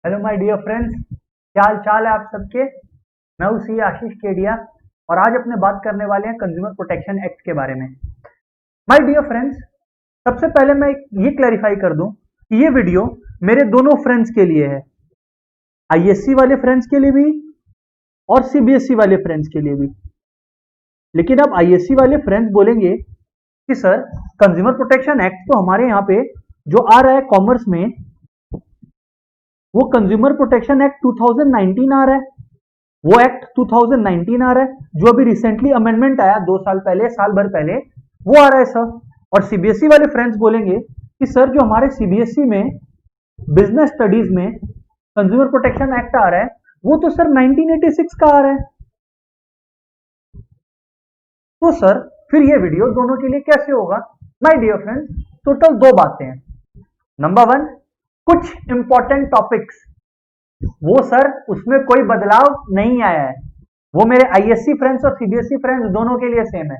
Hello my dear friends, क्या हाल चाल है आप सबके। मैं हूँ सी आशीष केडिया और आज अपने बात करने वाले हैं कंज्यूमर प्रोटेक्शन एक्ट के बारे में। माय डियर फ्रेंड्स, सबसे पहले मैं ये क्लैरिफाई कर दूं कि ये वीडियो मेरे दोनों फ्रेंड्स के लिए है, आईएससी वाले फ्रेंड्स के लिए भी और सीबीएसई वाले फ्रेंड्स के लिए भी। लेकिन अब आईएससी वाले फ्रेंड्स बोलेंगे कि सर, कंज्यूमर प्रोटेक्शन एक्ट तो हमारे यहाँ पे जो आ रहा है कॉमर्स में, वो कंज्यूमर प्रोटेक्शन एक्ट 2019 आ रहा है। वो एक्ट 2019 आ रहा है जो अभी रिसेंटली अमेंडमेंट आया 2 साल पहले, साल भर पहले, वो आ रहा है सर। और सीबीएसई वाले फ्रेंड्स बोलेंगे कि सर, जो हमारे सीबीएसई में बिजनेस स्टडीज में कंज्यूमर प्रोटेक्शन एक्ट आ रहा है, वो तो सर 1986 का आ रहा है। तो सर, फिर ये वीडियो दोनों के लिए कैसे होगा? माय डियर फ्रेंड्स, टोटल दो बातें हैं। नंबर वन, कुछ इंपॉर्टेंट टॉपिक्स, वो सर उसमें कोई बदलाव नहीं आया है, वो मेरे आईएससी फ्रेंड्स और सीबीएसई फ्रेंड्स दोनों के लिए सेम है।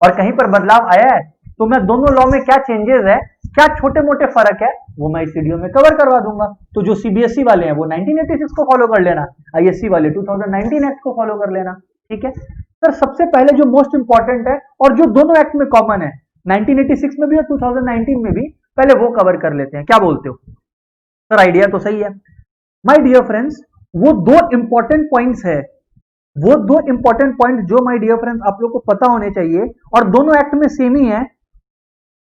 और कहीं पर बदलाव आया है तो मैं दोनों लॉ में क्या चेंजेस है, क्या छोटे मोटे फर्क है, वो मैं इस वीडियो में कवर करवा दूंगा। तो जो सीबीएसई वाले हैं वो 1986 को फॉलो कर लेना, आईएससी वाले 2019 एक्ट को फॉलो कर लेना। ठीक है सर। सबसे पहले जो मोस्ट इंपॉर्टेंट है और जो दोनों एक्ट में कॉमन है, 1986 में भी और 2019 में भी, पहले वो कवर कर लेते हैं। क्या बोलते हो सर? आइडिया तो सही है। माय डियर फ्रेंड्स, वो दो इंपॉर्टेंट पॉइंट्स है, वो दो इंपॉर्टेंट पॉइंट जो माय डियर फ्रेंड्स आप लोग को पता होने चाहिए, और दोनों एक्ट में सेम ही है।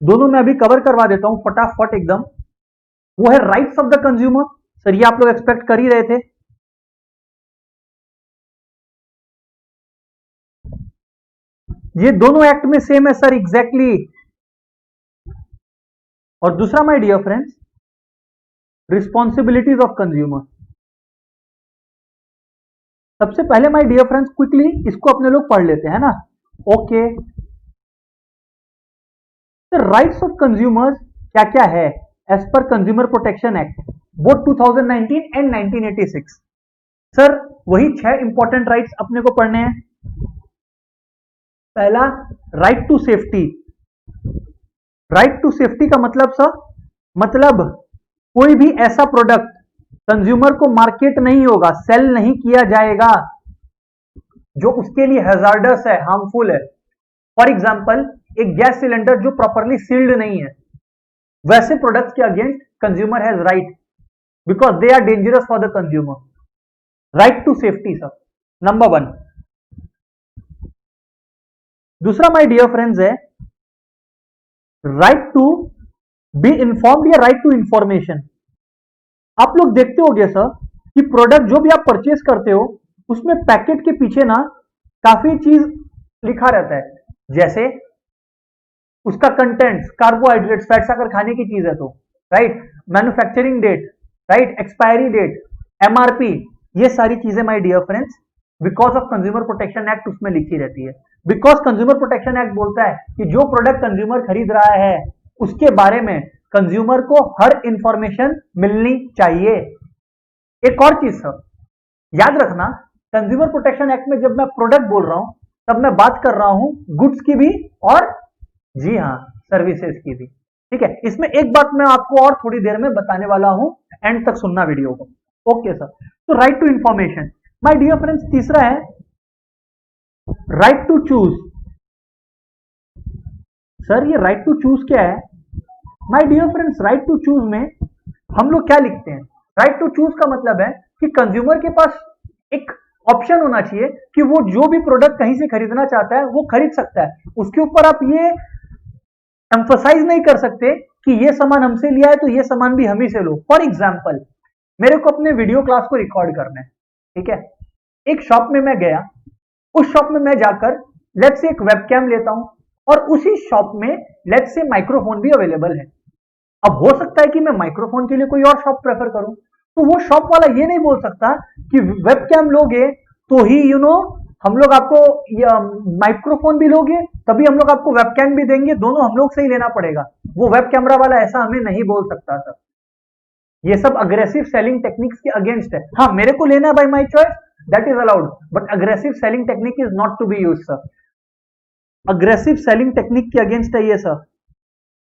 दोनों में अभी कवर करवा देता हूं फटाफट एकदम। वो है rights of the consumer. Sir, ये आप लोग एक्सपेक्ट कर ही रहे थे। ये दोनों एक्ट में सेम है सर, एग्जैक्टली। और दूसरा my dear friends, responsibilities of consumer. सबसे पहले माय डियर फ्रेंड्स क्विकली इसको अपने लोग पढ़ लेते हैं ना। ओके, राइट्स ऑफ कंज्यूमर्स क्या क्या है as per consumer protection act, both 2019 and 1986। Sir, वही 6 इंपॉर्टेंट राइट्स अपने को पढ़ने हैं। पहला, right to safety. Right to safety का मतलब सर, मतलब कोई भी ऐसा प्रोडक्ट कंज्यूमर को मार्केट नहीं होगा, सेल नहीं किया जाएगा जो उसके लिए हैजार्डस है, हार्मफुल है। फॉर एग्जाम्पल, एक गैस सिलेंडर जो प्रॉपरली सील्ड नहीं है, वैसे प्रोडक्ट्स के against consumer has right because they are dangerous for the consumer. Right to safety sir, number one. दूसरा माय डियर फ्रेंड्स है राइट टू बी इन्फॉर्म्ड या right to information. आप लोग देखते होंगे सर कि प्रोडक्ट जो भी आप परचेज करते हो, उसमें पैकेट के पीछे ना काफी चीज लिखा रहता है, जैसे उसका कंटेंट्स, कार्बोहाइड्रेट्स, फैट्स, अगर खाने की चीज है तो, right, manufacturing date, right, expiry date, MRP, ये सारी चीजें my dear friends because of consumer protection act उसमें लिखी रहती है। बिकॉज कंज्यूमर प्रोटेक्शन एक्ट बोलता है कि जो प्रोडक्ट कंज्यूमर खरीद रहा है उसके बारे में कंज्यूमर को हर इंफॉर्मेशन मिलनी चाहिए। एक और चीज सर, याद रखना, कंज्यूमर प्रोटेक्शन एक्ट में जब मैं प्रोडक्ट बोल रहा हूं तब मैं बात कर रहा हूं गुड्स की भी और, जी हां, सर्विसेज की भी। ठीक है, इसमें एक बात मैं आपको और थोड़ी देर में बताने वाला हूं, एंड तक सुनना वीडियो को। Okay sir. तो right to information my dear friends. तीसरा है राइट टू चूज। सर, ये राइट टू चूज क्या है? My dear friends, right to choose में हम लोग क्या लिखते हैं? राइट टू चूज का मतलब है कि कंज्यूमर के पास एक ऑप्शन होना चाहिए कि वो जो भी प्रोडक्ट कहीं से खरीदना चाहता है वो खरीद सकता है। उसके ऊपर आप ये एम्फोसाइज नहीं कर सकते कि ये सामान हमसे लिया है तो ये सामान भी हम ही से लो। फॉर एग्जाम्पल, मेरे को अपने वीडियो क्लास को रिकॉर्ड करना है, ठीक है, एक शॉप में मैं गया, उस शॉप में मैं जाकर लेट्स से एक वेबकैम लेता हूं, और उसी शॉप में लेट्स से माइक्रोफोन भी अवेलेबल है। अब हो सकता है कि मैं माइक्रोफोन के लिए कोई और शॉप प्रेफर करूं, तो वो शॉप वाला ये नहीं बोल सकता कि वेबकैम लोगे तो ही हम लोग आपको माइक्रोफोन भी लोगे तभी हम लोग आपको वेबकैम भी देंगे, दोनों हम लोग से ही लेना पड़ेगा। वो वेब कैमरा वाला ऐसा हमें नहीं बोल सकता सर। ये सब अग्रेसिव सेलिंग टेक्निक्स के अगेंस्ट है। हाँ, मेरे को लेना है by my choice, that is allowed, but aggressive selling technique is not to be used sir. Aggressive selling technique के अगेंस्ट है ये सर,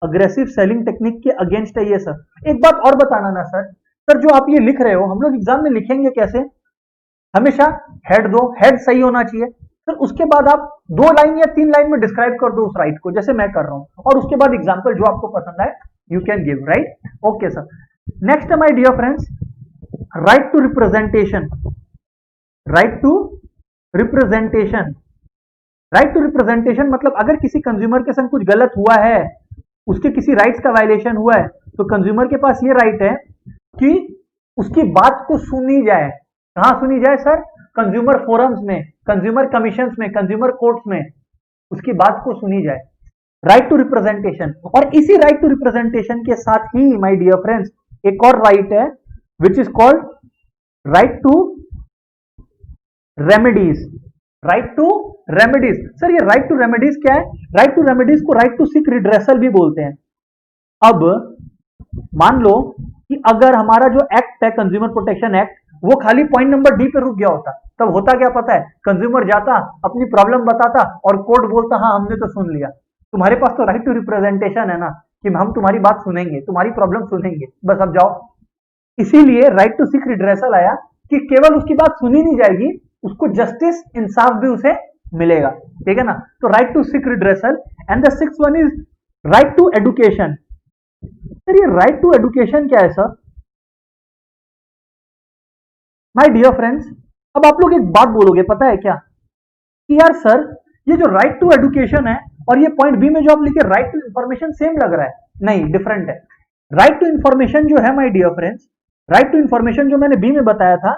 अग्रेसिव सेलिंग टेक्निक के अगेंस्ट है ये सर। एक बात और बताना ना सर, सर जो आप ये लिख रहे हो हम लोग एग्जाम में लिखेंगे कैसे? हमेशा हेड दो, हेड सही होना चाहिए, फिर उसके बाद आप 2 लाइन या 3 लाइन में डिस्क्राइब कर दो उस राइट को, जैसे मैं कर रहा हूं, और उसके बाद एग्जाम्पल जो आपको पसंद आए you can give, right? Okay sir. Next my dear friends, right to representation. Right to representation, right to representation मतलब अगर किसी कंज्यूमर के संग कुछ गलत हुआ है, उसके किसी राइट्स का वायलेशन हुआ है, तो कंज्यूमर के पास ये राइट है कि उसकी बात को सुनी जाए। कहां सुनी जाए सर? कंज्यूमर फोरम्स में, कंज्यूमर कमीशंस में, कंज्यूमर कोर्ट्स में उसकी बात को सुनी जाए। Right to representation. और इसी राइट टू रिप्रेजेंटेशन के साथ ही माय डियर फ्रेंड्स एक और राइट है which is called right to remedies. Right to remedies. Sir ये राइट टू रेमेडीज क्या है? राइट टू रेमेडीज को राइट टू सीक रिड्रेसल भी बोलते हैं। अब मान लो कि अगर हमारा जो एक्ट है कंज्यूमर प्रोटेक्शन एक्ट, वो खाली पॉइंट नंबर डी पे रुक गया होता, तब होता क्या पता है? कंज्यूमर जाता, अपनी प्रॉब्लम बताता और कोर्ट बोलता हाँ हमने तो सुन लिया। तुम्हारे पास तो राइट टू रिप्रेजेंटेशन है ना, कि हम तुम्हारी बात सुनेंगे, तुम्हारी प्रॉब्लम सुनेंगे, बस अब जाओ। इसीलिए राइट टू सीक रिड्रेसल आया कि केवल उसकी बात सुनी नहीं जाएगी, उसको जस्टिस, इंसाफ भी उसे मिलेगा। ठीक है ना? तो right to seek redressal. And the sixth one is right to education. Sir ये राइट टू एडुकेशन क्या है सर? माय डियर फ्रेंड्स, अब आप लोग एक बात बोलोगे, पता है क्या? कि यार सर ये जो राइट टू एडुकेशन है और ये पॉइंट बी में जो आप लिखे राइट टू इंफॉर्मेशन सेम लग रहा है। नहीं, डिफरेंट है। राइट टू इंफॉर्मेशन जो है my dear friends, right to information जो मैंने बी में बताया था,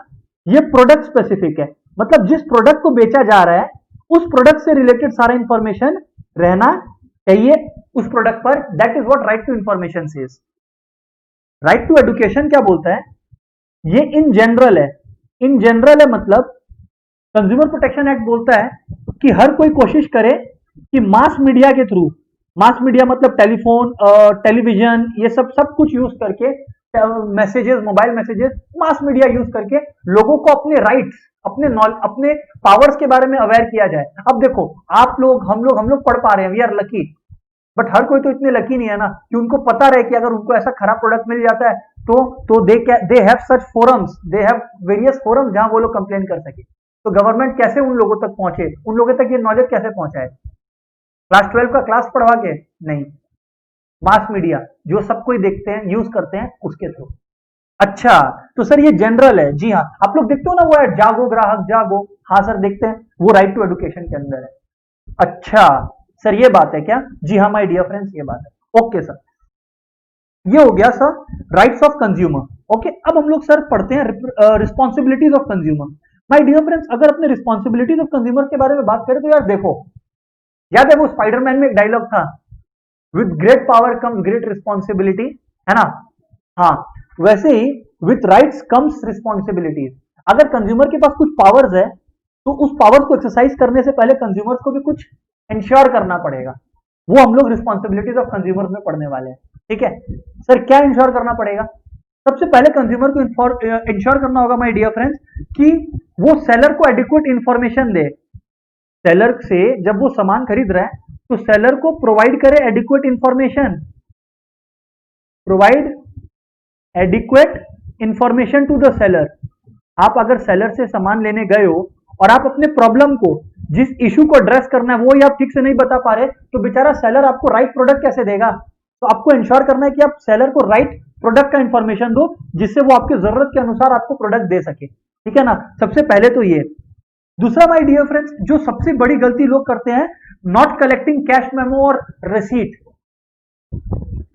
ये प्रोडक्ट स्पेसिफिक है। मतलब जिस प्रोडक्ट को बेचा जा रहा है उस प्रोडक्ट से रिलेटेड सारा इंफॉर्मेशन रहना चाहिए उस प्रोडक्ट पर। That is what right to information says. Right to education क्या बोलता है? ये इन जनरल है। इन जनरल है मतलब कंज्यूमर प्रोटेक्शन एक्ट बोलता है कि हर कोई कोशिश करे कि मास मीडिया के थ्रू, मास मीडिया मतलब टेलीफोन, टेलीविजन, ये सब कुछ यूज करके, messages, mobile messages, mass media use करके लोगों को अपने राइट्स, अपने पावर्स के बारे में अवेयर किया जाए। अब देखो आप लोग, हम लोग पढ़ पा रहे हैं, वी आर लकी, बट हर कोई तो इतने लकी नहीं है ना कि उनको पता रहे कि अगर उनको ऐसा खराब प्रोडक्ट मिल जाता है तो they have such forums, they have various forums जहां वो लोग कंप्लेन कर सके। तो गवर्नमेंट कैसे उन लोगों तक पहुंचे, उन लोगों तक ये नॉलेज कैसे पहुंचाए? क्लास 12 का क्लास पढ़वा के? नहीं, मास मीडिया जो सब कोई देखते हैं, यूज करते हैं, उसके थ्रू। अच्छा, तो सर ये जनरल है। जी हाँ, आप लोग देखते हो ना वो है जागो ग्राहक जागो। हाँ सर देखते हैं, वो राइट टू एडुकेशन के अंदर है। अच्छा सर ये बात है क्या? जी हाँ माय डियर फ्रेंड्स ये बात है। ओके सर, ये हो गया sir rights of consumer. Okay, अब हम लोग सर पढ़ते हैं responsibilities of consumer. My dear friends, अगर अपने रिस्पॉन्सिबिलिटीज ऑफ कंज्यूमर के बारे में बात करें तो यार देखो, याद है वो स्पाइडरमैन में एक डायलॉग था, with great power comes great responsibility, है ना? हाँ, वैसे ही विथ राइट्स कम्स रिस्पॉन्सिबिलिटीज। अगर कंज्यूमर के पास कुछ पावर्स है तो उस पावर को एक्सरसाइज करने से पहले कंज्यूमर्स को भी कुछ इंश्योर करना पड़ेगा। वो हम लोग रिस्पॉन्सिबिलिटीज ऑफ कंज्यूमर्स में पढ़ने वाले हैं। ठीक है सर, क्या इंश्योर करना पड़ेगा? सबसे पहले कंज्यूमर को इंश्योर करना होगा माय डियर फ्रेंड्स कि वो सेलर को एडिक्वेट इंफॉर्मेशन दे। सेलर से जब वो सामान खरीद रहा है तो सेलर को प्रोवाइड करे adequate information, provide adequate information to the seller. आप अगर सेलर से सामान लेने गए हो और आप अपने प्रॉब्लम को, जिस इशू को एड्रेस करना है वो ही आप ठीक से नहीं बता पा रहे, तो बेचारा सेलर आपको राइट प्रोडक्ट कैसे देगा? तो आपको इंश्योर करना है कि आप सेलर को राइट प्रोडक्ट का इंफॉर्मेशन दो जिससे वो आपकी जरूरत के अनुसार आपको प्रोडक्ट दे सके। ठीक है ना? सबसे पहले तो ये। दूसरा माय डियर फ्रेंड्स, जो सबसे बड़ी गलती लोग करते हैं, नॉट कलेक्टिंग कैश मेमो और रिसीट।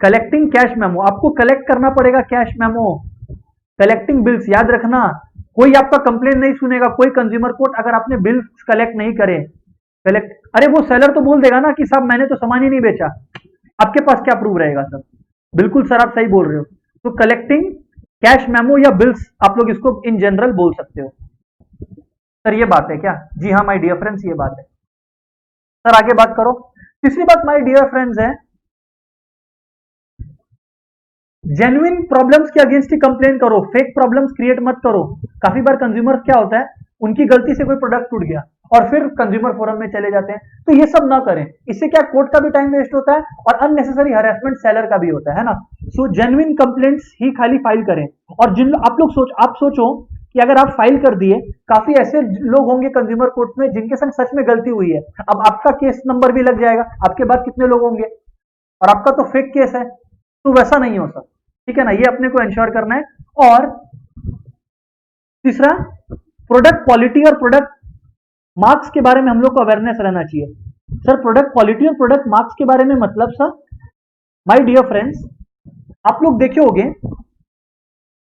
कलेक्टिंग कैश मेमो, आपको कलेक्ट करना पड़ेगा कैश मेमो। कलेक्टिंग बिल्स, याद रखना कोई आपका कंप्लेन नहीं सुनेगा, कोई कंज्यूमर कोर्ट, अगर आपने बिल्स कलेक्ट नहीं करे। कलेक्ट, अरे वो सेलर तो बोल देगा ना कि साहब मैंने तो सामान ही नहीं बेचा, आपके पास क्या प्रूफ रहेगा सर? बिल्कुल सर आप सही बोल रहे हो। तो कलेक्टिंग कैश मेमो या बिल्स, आप लोग इसको इन जनरल बोल सकते हो। सर ये बात है क्या? जी हाँ माय डियर फ्रेंड्स ये बात है। सर आगे बात करो। तीसरी बात माय डियर फ्रेंड्स है, जेन्युइन प्रॉब्लम्स के अगेंस्ट ही कंप्लेन करो, फेक प्रॉब्लम्स क्रिएट मत करो। काफी बार कंज्यूमर्स क्या होता है, उनकी गलती से कोई प्रोडक्ट टूट गया, और फिर कंज्यूमर फोरम में चले जाते हैं। तो ये सब ना करें, इससे क्या कोर्ट का भी टाइम वेस्ट होता है और अननेसेसरी हरेसमेंट सेलर का भी होता है ना। सो जेन्युइन कंप्लेंट्स ही खाली फाइल करें। और जिन आप सोचो कि अगर आप फाइल कर दिए, काफी ऐसे लोग होंगे कंज्यूमर कोर्ट में जिनके संग सच में गलती हुई है, अब आपका केस नंबर भी लग जाएगा, आपके बाद कितने लोग होंगे, और आपका तो फेक केस है। तो वैसा नहीं हो सकता, ठीक है ना, ये अपने को इंश्योर करना है। और तीसरा, प्रोडक्ट क्वालिटी और प्रोडक्ट मार्क्स के बारे में हम लोग को अवेयरनेस रहना चाहिए। सर प्रोडक्ट क्वालिटी और प्रोडक्ट मार्क्स के बारे में मतलब सर, माय डियर फ्रेंड्स, आप लोग देखे होंगे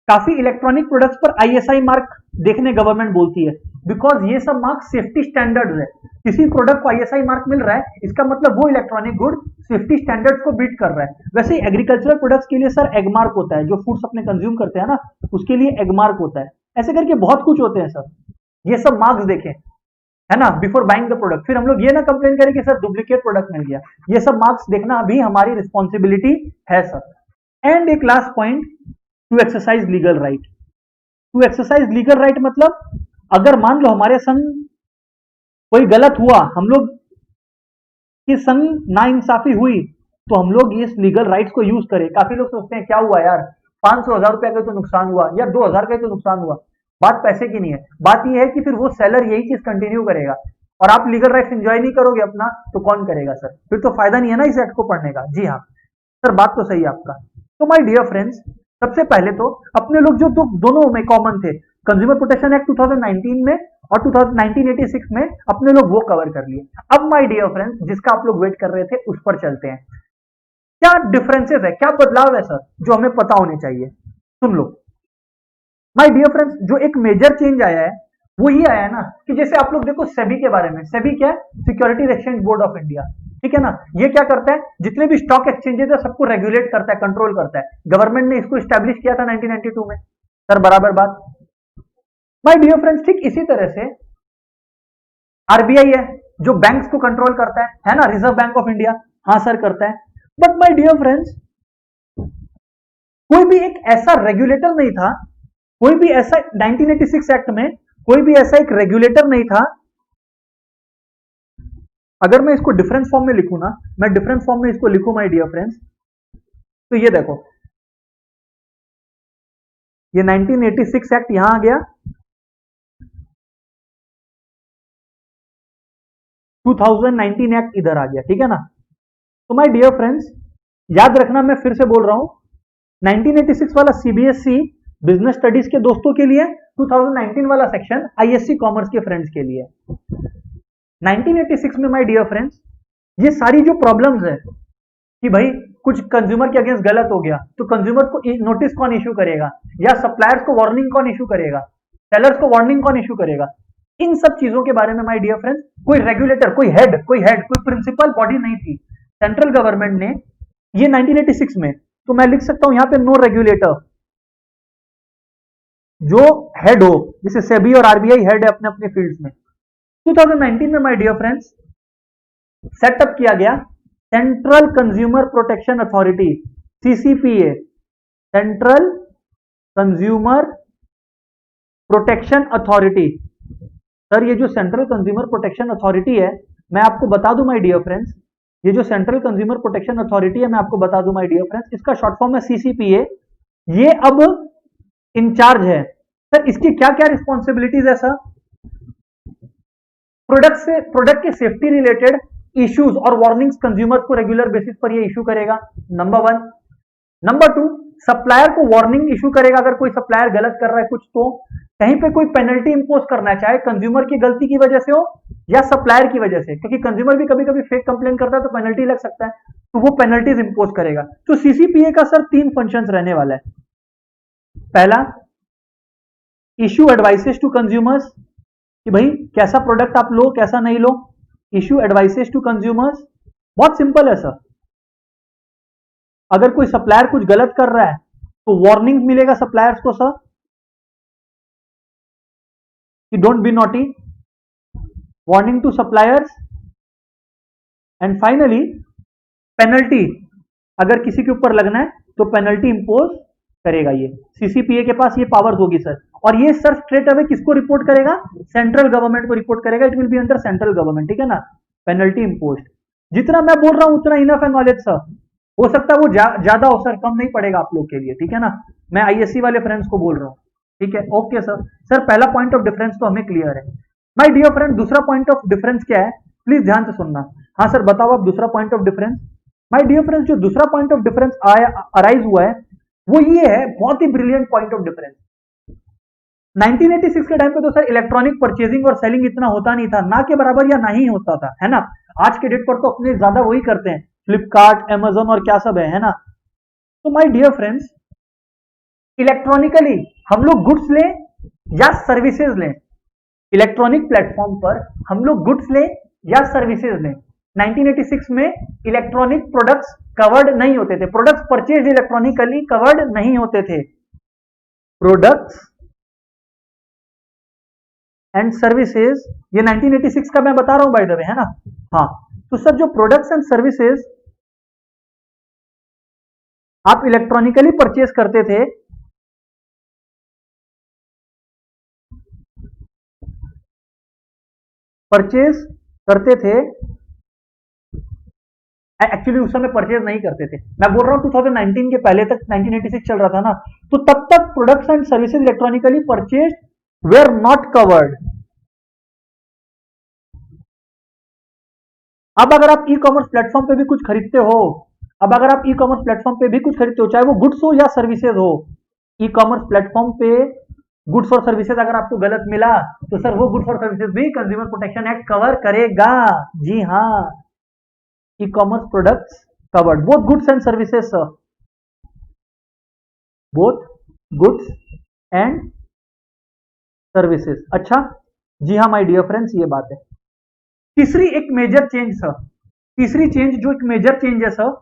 काफी इलेक्ट्रॉनिक प्रोडक्ट्स पर आईएसआई मार्क देखने गवर्नमेंट बोलती है, बिकॉज ये सब मार्क सेफ्टी स्टैंडर्ड्स है। किसी प्रोडक्ट को आईएसआई मार्क मिल रहा है, इसका मतलब वो इलेक्ट्रॉनिक गुड सेफ्टी स्टैंडर्ड्स को बीट कर रहा है। वैसे ही एग्रीकल्चरल प्रोडक्ट्स के लिए सर एग मार्क होता है, जो फूड्स अपने कंज्यूम करते हैं ना, उसके लिए एग मार्क होता है। ऐसे करके बहुत कुछ होते हैं सर, ये सब मार्क्स देखें, है ना, बिफोर बाइंग द प्रोडक्ट। फिर हम लोग ये ना कंप्लेन करें कि सर डुप्लीकेट प्रोडक्ट मिल गया। ये सब मार्क्स देखना भी हमारी रिस्पॉन्सिबिलिटी है सर। एंड एक last point, to exercise legal right. To exercise legal right मतलब, अगर मान लो हमारे संग कोई गलत हुआ, हम लोग की संग नाइंसाफी हुई, तो हम लोग इस लीगल राइट्स को यूज करें। काफी लोग सोचते हैं क्या हुआ यार, 500,000 रुपया का तो नुकसान हुआ या 2,000 का तो नुकसान हुआ। बात पैसे की नहीं है, बात यह है कि फिर वो सेलर यही चीज कंटिन्यू करेगा और आप लीगल राइट्स एंजॉय नहीं करोगे अपना, तो कौन करेगा सर, फिर तो फायदा नहीं है ना इस एक्ट को पढ़ने का। जी हाँ सर, बात तो सही है आपका। तो माय डियर फ्रेंड्स, सबसे पहले तो अपने लोग जो दोनों में कॉमन थे, कंज्यूमर प्रोटेक्शन एक्ट 2019 में और 1986 में, अपने लोग वो कवर कर लिए। अब माय डियर फ्रेंड्स, जिसका आप लोग वेट कर रहे थे उस पर चलते हैं। क्या डिफरेंसेस है, क्या बदलाव है सर जो हमें पता होने चाहिए, सुन लो। माय डियर फ्रेंड्स, जो एक मेजर चेंज आया है वो ये आया है ना कि जैसे आप लोग देखो सेबी के बारे में, सेबी क्या है, securities exchange board of India, ठीक है ना। ये क्या करता है, जितने भी स्टॉक एक्सचेंजेस है सबको रेगुलेट करता है, कंट्रोल करता है। गवर्नमेंट ने इसको स्टैब्लिश किया था 1992 में सर, बराबर बात। माय डियर फ्रेंड्स, ठीक इसी तरह से आरबीआई है जो बैंक्स को कंट्रोल करता है ना, रिजर्व बैंक ऑफ इंडिया, हाँ सर करता है। बट माय डियर फ्रेंड्स, कोई भी एक ऐसा रेगुलेटर नहीं था, कोई भी ऐसा 1986 एक्ट में कोई भी ऐसा एक रेगुलेटर नहीं था। अगर मैं इसको डिफरेंस फॉर्म में लिखूं ना, मैं डिफरेंस फॉर्म में इसको लिखूं माय डियर फ्रेंड्स, तो ये देखो, ये 1986 एक्ट यहां आ गया, 2019 एक्ट इधर आ गया, ठीक है ना। तो माय डियर फ्रेंड्स, याद रखना, मैं फिर से बोल रहा हूं, 1986 वाला सीबीएसई बिजनेस स्टडीज के दोस्तों के लिए, 2019 वाला सेक्शन आईएससी कॉमर्स के फ्रेंड्स के लिए। 1986 में माय डियर फ्रेंड्स, ये सारी जो प्रॉब्लम्स है कि भाई कुछ कंज्यूमर के अगेंस्ट गलत हो गया तो कंज्यूमर को नोटिस कौन इशू करेगा, या सप्लायर्स को वार्निंग कौन इशू करेगा, सेलर्स को वार्निंग कौन इशू करेगा, इन सब चीजों के बारे में माय डियर फ्रेंड्स कोई रेगुलेटर, कोई हेड, कोई प्रिंसिपल बॉडी नहीं थी। सेंट्रल गवर्नमेंट ने ये 1986 में, तो मैं लिख सकता हूं यहां पे नो रेगुलेटर, जो हेड हो, जैसे सेबी और आरबीआई हेड है अपने अपने फील्ड्स में। 2019 में माय डियर फ्रेंड्स सेटअप किया गया central consumer protection authority, CCPA, central consumer protection authority. Sir ये जो सेंट्रल कंज्यूमर प्रोटेक्शन अथॉरिटी है, मैं आपको बता दूं माय डियर फ्रेंड्स, ये जो सेंट्रल कंज्यूमर प्रोटेक्शन अथॉरिटी है, मैं आपको बता दूं माय डियर फ्रेंड्स, इसका शॉर्ट फॉर्म है सीसीपीए। ये अब इंचार्ज है सर, इसकी क्या क्या रिस्पॉन्सिबिलिटीज है सर, प्रोडक्ट के सेफ्टी रिलेटेड इश्यूज और वार्निंग्स कंज्यूमर्स को रेगुलर बेसिस पर ये इशू करेगा, नंबर 1। नंबर 2, सप्लायर को वार्निंग इशू करेगा अगर कोई सप्लायर गलत कर रहा है कुछ, तो कहीं पे कोई पेनल्टी इंपोज करना है, चाहे कंज्यूमर की गलती की वजह से हो या सप्लायर की वजह से, क्योंकि कंज्यूमर भी कभी कभी फेक कंप्लेन करता है तो पेनल्टी लग सकता है, तो वो पेनल्टीज इंपोज करेगा। तो सीसीपीए का सर 3 फंक्शंस रहने वाला है। पहला, इशू एडवाइसेस टू कंज्यूमर्स, कि भाई कैसा प्रोडक्ट आप लो कैसा नहीं लो, इशू एडवाइसेस टू कंज्यूमर्स। बहुत सिंपल है सर, अगर कोई सप्लायर कुछ गलत कर रहा है तो वार्निंग मिलेगा सप्लायर्स को सर कि don't be naughty, warning to suppliers. And finally penalty, अगर किसी के ऊपर लगना है तो पेनल्टी इंपोज करेगा, ये सीसीपीए के पास ये पावर्स होगी सर, और ये सर स्ट्रेट अवे किसको रिपोर्ट करेगा, सेंट्रल गवर्नमेंट को रिपोर्ट करेगा, it will be under central government, ठीक है ना, पेनल्टी इम्पोज्ड। जितना मैं बोल रहा हूं उतना इनफ है नॉलेज सर, हो सकता है वो ज्यादा हो सर, कम नहीं पड़ेगा आप लोग के लिए, ठीक है ना, मैं आईएससी वाले फ्रेंड्स को बोल रहा हूँ, ठीक है, ओके सर। सर पहला पॉइंट ऑफ डिफरेंस तो हमें क्लियर है। माय डियर फ्रेंड, दूसरा पॉइंट ऑफ डिफरेंस क्या है, प्लीज ध्यान से सुनना। हाँ सर बताओ आप दूसरा point of difference. My dear friends, जो दूसरा पॉइंट ऑफ डिफरेंस अराइज हुआ है वो ये है, बहुत ही ब्रिलियंट पॉइंट ऑफ डिफरेंस। 1986 के टाइम पे तो सर इलेक्ट्रॉनिक परचेजिंग और सेलिंग इतना होता नहीं था, ना के बराबर या ना ही होता था, है ना। आज के डेट पर तो अपने ज्यादा वही करते हैं, फ्लिपकार्ट, अमेजोन और क्या सब है ना। तो माय डियर फ्रेंड्स, इलेक्ट्रॉनिकली हम लोग गुड्स लें या सर्विसेज लें, इलेक्ट्रॉनिक प्लेटफॉर्म पर हम लोग गुड्स लें या सर्विसेज लें, 1986 में इलेक्ट्रॉनिक प्रोडक्ट्स कवर्ड नहीं होते थे, प्रोडक्ट्स परचेज इलेक्ट्रॉनिकली कवर्ड नहीं होते थे, प्रोडक्ट्स एंड सर्विसेज, ये 1986 का मैं बता रहा हूं बाय द वे, है ना। हाँ तो सर जो प्रोडक्ट्स एंड सर्विसेज आप इलेक्ट्रॉनिकली परचेज करते थे, एक्चुअली उस समय परचेज नहीं करते थे, मैं बोल रहा हूं 2019 के पहले तक 1986 चल रहा था ना, तो तब तक products and services electronically purchase were not covered. अब अगर आप ई कॉमर्स प्लेटफॉर्म पे भी कुछ खरीदते हो, अब अगर आप ई कॉमर्स प्लेटफॉर्म पे भी कुछ खरीदते हो, चाहे वो गुड्स हो या सर्विसेज हो, ई कॉमर्स प्लेटफॉर्म पे गुड्स और सर्विसेज अगर आपको गलत मिला तो सर वो गुड्स और सर्विसेज भी कंज्यूमर प्रोटेक्शन एक्ट कवर करेगा। जी हाँ, e commerce products covered, both goods and services sir, both goods and services. अच्छा जी हाँ माय डियर फ्रेंड्स, ये बात है। तीसरी एक मेजर चेंज सर, तीसरी चेंज जो एक मेजर चेंज है सर,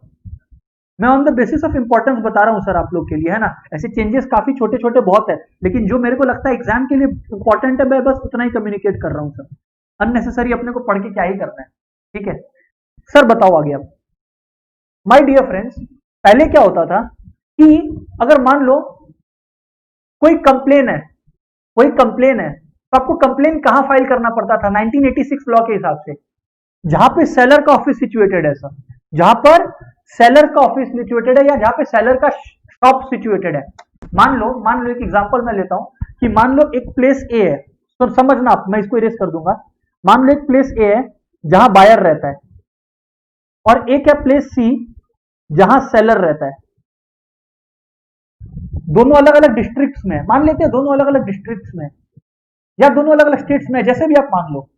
मैं on the basis of importance बता रहा हूं सर आप लोग के लिए, है ना। ऐसे चेंजेस काफी छोटे छोटे बहुत है, लेकिन जो मेरे को लगता है एग्जाम के लिए इंपॉर्टेंट है मैं बस उतना ही कम्युनिकेट कर रहा हूं सर, अननेसेसरी अपने को पढ़ के क्या ही करना है, ठीक है सर। बताओ आगे अब। माय डियर फ्रेंड्स, पहले क्या होता था कि अगर मान लो कोई कंप्लेन है, कोई कंप्लेन है, तो आपको कंप्लेन कहां फाइल करना पड़ता था 1986 लॉ के हिसाब से, जहां पे सेलर का ऑफिस सिचुएटेड है सर, जहां पर सेलर का ऑफिस सिचुएटेड है या जहां पे सेलर का शॉप सिचुएटेड है। मान लो एक एग्जांपल मैं लेता हूं कि मान लो एक प्लेस ए है, तो समझना आप, मैं इसको इरेज कर दूंगा। मान लो एक प्लेस ए है जहां बायर रहता है, और एक है प्लेस सी जहां सेलर रहता है, दोनों अलग अलग डिस्ट्रिक्ट्स में, मान लेते हैं दोनों अलग अलग डिस्ट्रिक्ट्स में या दोनों अलग अलग स्टेट्स में, जैसे भी आप मान लो।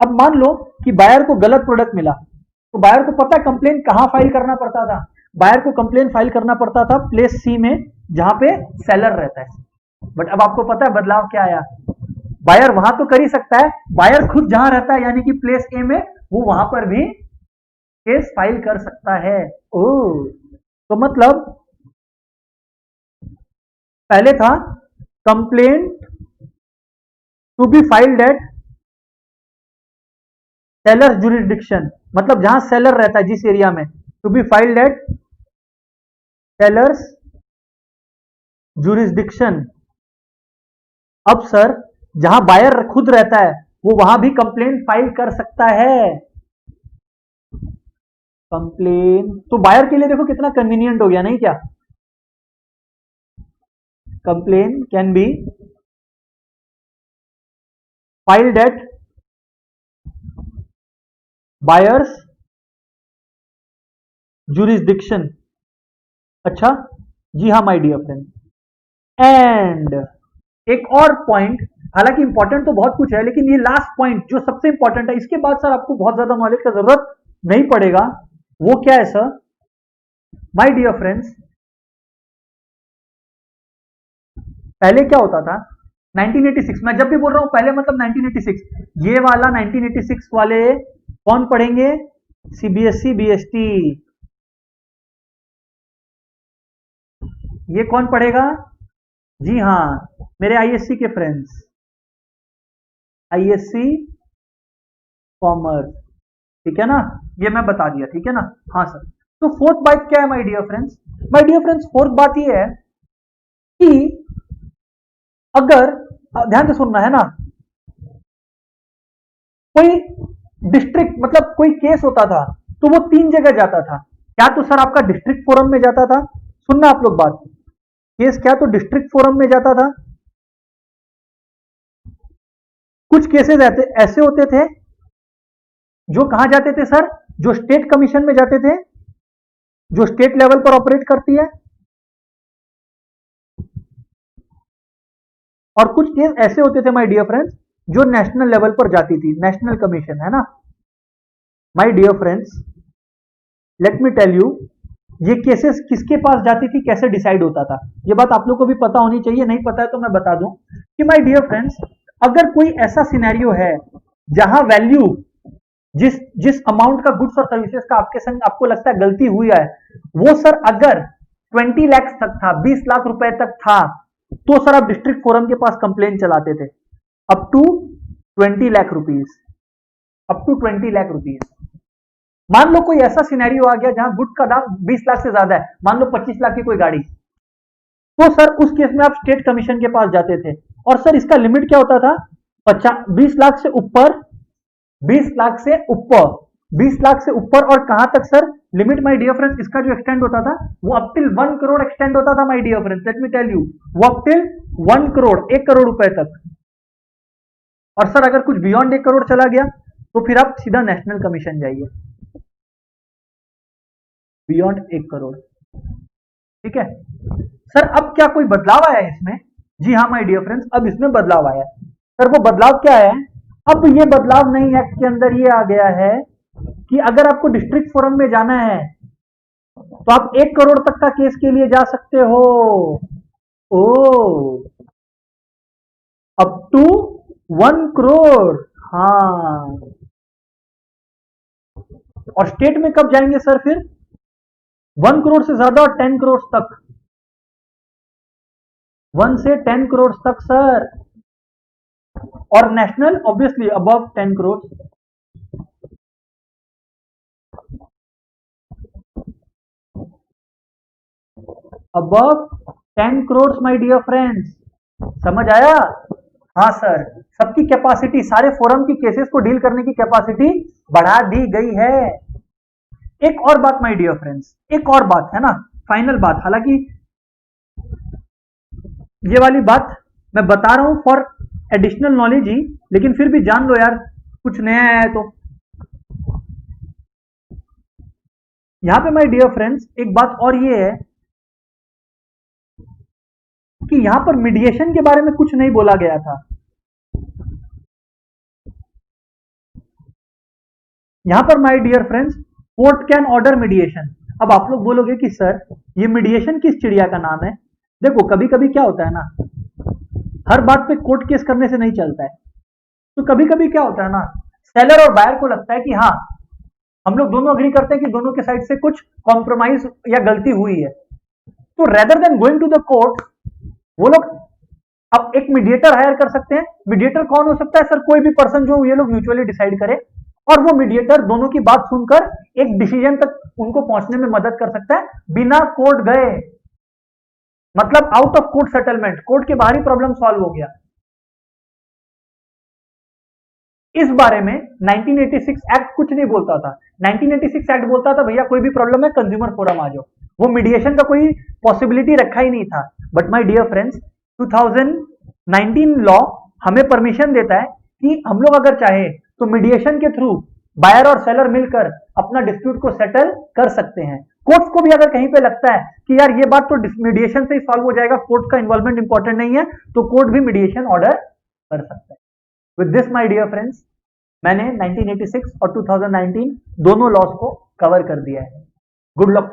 अब मान लो कि बायर को गलत प्रोडक्ट मिला, तो बायर को पता है कंप्लेन कहां फाइल करना पड़ता था, बायर को कंप्लेन फाइल करना पड़ता था प्लेस सी में जहां पे सेलर रहता है। बट अब आपको पता है बदलाव क्या आया, बायर वहां तो कर ही सकता है, बायर खुद जहां रहता है यानी कि प्लेस ए में, वो वहां पर भी केस फाइल कर सकता है। ओ तो मतलब पहले था complaint to be filed at seller's jurisdiction, मतलब जहां सेलर रहता है जिस एरिया में, to be filed at seller's jurisdiction. अब सर जहां बायर खुद रहता है वो वहां भी कंप्लेन फाइल कर सकता है, कंप्लेन। तो बायर के लिए देखो कितना कन्वीनियंट हो गया, नहीं क्या, complain can be filed at buyer's jurisdiction. अच्छा जी हाँ माय डियर फ्रेंड, एंड एक और पॉइंट, हालांकि इंपॉर्टेंट तो बहुत कुछ है, लेकिन ये लास्ट पॉइंट जो सबसे इंपॉर्टेंट है, इसके बाद सर आपको बहुत ज्यादा नॉलेज का जरूरत नहीं पड़ेगा, वो क्या है सर। माय डियर फ्रेंड्स, पहले क्या होता था 1986, मैं जब भी बोल रहा हूं पहले मतलब 1986, ये वाला 1986 वाले कौन पढ़ेंगे, सीबीएसई बीएसटी, ये कौन पढ़ेगा, जी हाँ मेरे आईएससी के फ्रेंड्स, आईएससी कॉमर्स, ठीक है ना, ये मैं बता दिया, ठीक है ना। हाँ सर, तो फोर्थ बात क्या है my dear friends, my dear friends fourth बात ये है कि अगर ध्यान से सुनना है ना, कोई डिस्ट्रिक्ट मतलब कोई केस होता था तो वो 3 जगह जाता था। क्या तो सर आपका डिस्ट्रिक्ट फोरम में जाता था, सुनना आप लोग बात, केस क्या तो डिस्ट्रिक्ट फोरम में जाता था, कुछ केसेस ऐसे होते थे जो कहां जाते थे सर, जो स्टेट कमीशन में जाते थे, जो स्टेट लेवल पर ऑपरेट करती है, और कुछ केस ऐसे होते थे माय डियर फ्रेंड्स जो नेशनल लेवल पर जाती थी, नेशनल कमीशन, है ना। My dear friends, let me tell you, ये केसेस किसके पास जाती थी, कैसे डिसाइड होता था, ये बात आप लोग को भी पता होनी चाहिए। नहीं पता है तो मैं बता दूं कि माय डियर फ्रेंड्स, अगर कोई ऐसा सिनेरियो है जहां वैल्यू जिस जिस अमाउंट का गुड्स और सर्विसेज का आपके संग आपको लगता है गलती हुई है, वो सर अगर 20 लाख तक था, 20 लाख रुपए तक था, तो सर आप डिस्ट्रिक्ट फोरम के पास कंप्लेन चलाते थे up to 20 lakh rupees, up to 20 lakh rupees. मान लो कोई ऐसा सिनेरियो आ गया जहां गुड्स का दाम 20 लाख से ज्यादा है, मान लो 25 लाख की कोई गाड़ी, तो सर उस केस में आप स्टेट कमीशन के पास जाते थे, और सर इसका लिमिट क्या होता था, 20 लाख से ऊपर, 20 लाख से ऊपर, 20 लाख से ऊपर, और कहां तक sir limit my dear friends, इसका जो एक्सटेंड होता था वो अप टिल 1 करोड़ एक्सटेंड होता था my dear friends, let me tell you, वो अप टिल 1 करोड़, 1 करोड़ रुपए तक। और सर अगर कुछ बियॉन्ड 1 करोड़ चला गया तो फिर आप सीधा नेशनल कमीशन जाइए, बियॉन्ड 1 करोड़, ठीक है। सर अब क्या कोई बदलाव आया है इसमें, जी हाँ माय डियर फ्रेंड्स, अब इसमें बदलाव आया है। सर वो बदलाव क्या है, अब ये बदलाव नई एक्ट के अंदर ये आ गया है कि अगर आपको डिस्ट्रिक्ट फोरम में जाना है तो आप 1 करोड़ तक का केस के लिए जा सकते हो, ओ अप टू 1 करोड़, हाँ। और स्टेट में कब जाएंगे सर फिर, 1 करोड़ से ज्यादा और 10 करोड़ तक, 1 से 10 करोड़ तक सर, और national obviously above 10 crore. Above 10 crore my dear friends, समझ आया, हाँ सर, सबकी कैपेसिटी, सारे फोरम की केसेस को डील करने की कैपेसिटी बढ़ा दी गई है। एक और बात माय डियर फ्रेंड्स, एक और बात है ना, फाइनल बात, हालांकि ये वाली बात मैं बता रहा हूं फॉर एडिशनल नॉलेज ही, लेकिन फिर भी जान लो यार, कुछ नया है तो। यहां पे माय डियर फ्रेंड्स एक बात और ये है कि यहां पर मीडिएशन के बारे में कुछ नहीं बोला गया था। यहां पर my dear friends court can order mediation. अब आप लोग बोलोगे कि सर ये मीडिएशन किस चिड़िया का नाम है, देखो कभी कभी क्या होता है ना, हर बात पे कोर्ट केस करने से नहीं चलता है, तो कभी कभी क्या होता है ना, सेलर और बायर को लगता है कि हाँ हम लोग दोनों अग्री करते हैं कि दोनों के साइड से कुछ कॉम्प्रोमाइज या गलती हुई है, तो rather than going to the court वो लोग अब एक मीडिएटर हायर कर सकते हैं। मीडिएटर कौन हो सकता है सर, कोई भी पर्सन जो ये लोग म्यूचुअली डिसाइड करे, और वो मीडिएटर दोनों की बात सुनकर एक डिसीजन तक उनको पहुंचने में मदद कर सकता है बिना कोर्ट गए, मतलब out of court settlement, court के बाहर ही प्रॉब्लम सॉल्व हो गया। इस बारे में 1986 एक्ट कुछ नहीं बोलता था। 1986 एक्ट बोलता था भैया कोई भी प्रॉब्लम है कंज्यूमर फोरम आ जाओ, वो मीडिएशन का कोई पॉसिबिलिटी रखा ही नहीं था। But my dear friends 2019 law हमें परमिशन देता है कि हम लोग अगर चाहे तो मीडिएशन के थ्रू बायर और सेलर मिलकर अपना डिस्प्यूट को सेटल कर सकते हैं। कोर्ट्स को भी अगर कहीं पे लगता है कि यार ये बात तो मीडिएशन से ही सॉल्व हो जाएगा, कोर्ट का इन्वॉल्वमेंट इंपॉर्टेंट नहीं है, तो कोर्ट भी मीडिएशन ऑर्डर कर सकता है। With this my dear friends मैंने 1986 और 2019 दोनों लॉस को कवर कर दिया है। Good luck.